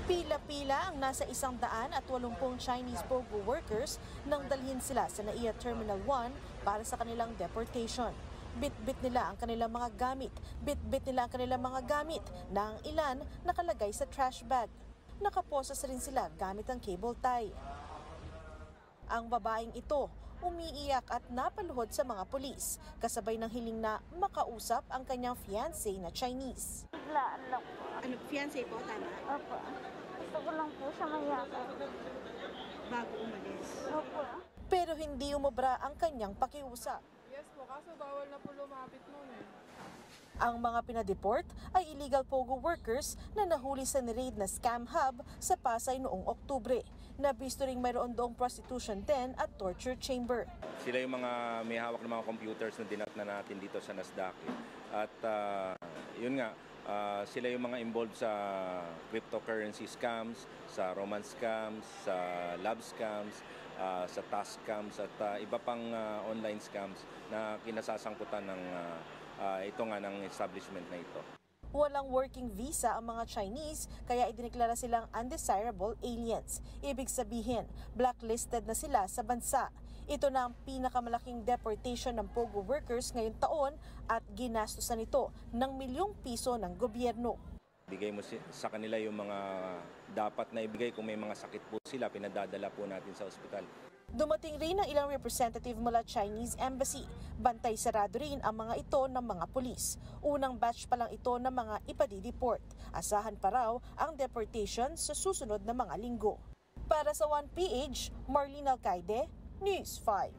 Pila-pila ang nasa 180 Chinese POGO workers nang dalhin sila sa NAIA Terminal 1 para sa kanilang deportation. Bit-bit nila ang kanilang mga gamit, na ang ilan nakalagay sa trash bag. Nakaposas rin sila gamit ang cable tie. Ang babaeng ito umiiyak at napaluhod sa mga pulis, kasabay ng hiling na makausap ang kanyang fiancé na Chinese. Biglaan lang po. Ano, fiancé po, tama? Opo. Gusto ko lang po siya mayakap. Bago umalis. Opo. Pero hindi umubra ang kanyang pakiusap. Yes po, kaso bawal na po lumapit nun eh. Ang mga pinadeport ay illegal POGO workers na nahuli sa niraid na scam hub sa Pasay noong Oktubre. Nabisto ring mayroon doong prostitution den at torture chamber. Sila yung mga may hawak ng mga computers na dinat na natin dito sa Nasdaq. At yun nga, sila yung mga involved sa cryptocurrency scams, sa romance scams, sa love scams, sa task scams at iba pang online scams na kinasasangkutan ng ng establishment na ito. Walang working visa ang mga Chinese kaya idineklara silang undesirable aliens. Ibig sabihin, blacklisted na sila sa bansa. Ito na ang pinakamalaking deportation ng POGO workers ngayong taon at ginastusan ito ng ₱1,000,000 ng gobyerno. Bigay mo sa kanila yung mga dapat na ibigay. Kung may mga sakit po sila, pinadadala po natin sa ospital. Dumating rin ang ilang representative mula Chinese Embassy. Bantay sarado rin ang mga ito ng mga pulis. Unang batch pa lang ito ng mga ipadideport. Asahan pa raw ang deportation sa susunod na mga linggo. Para sa 1PH, Marlene Alcaide, News 5.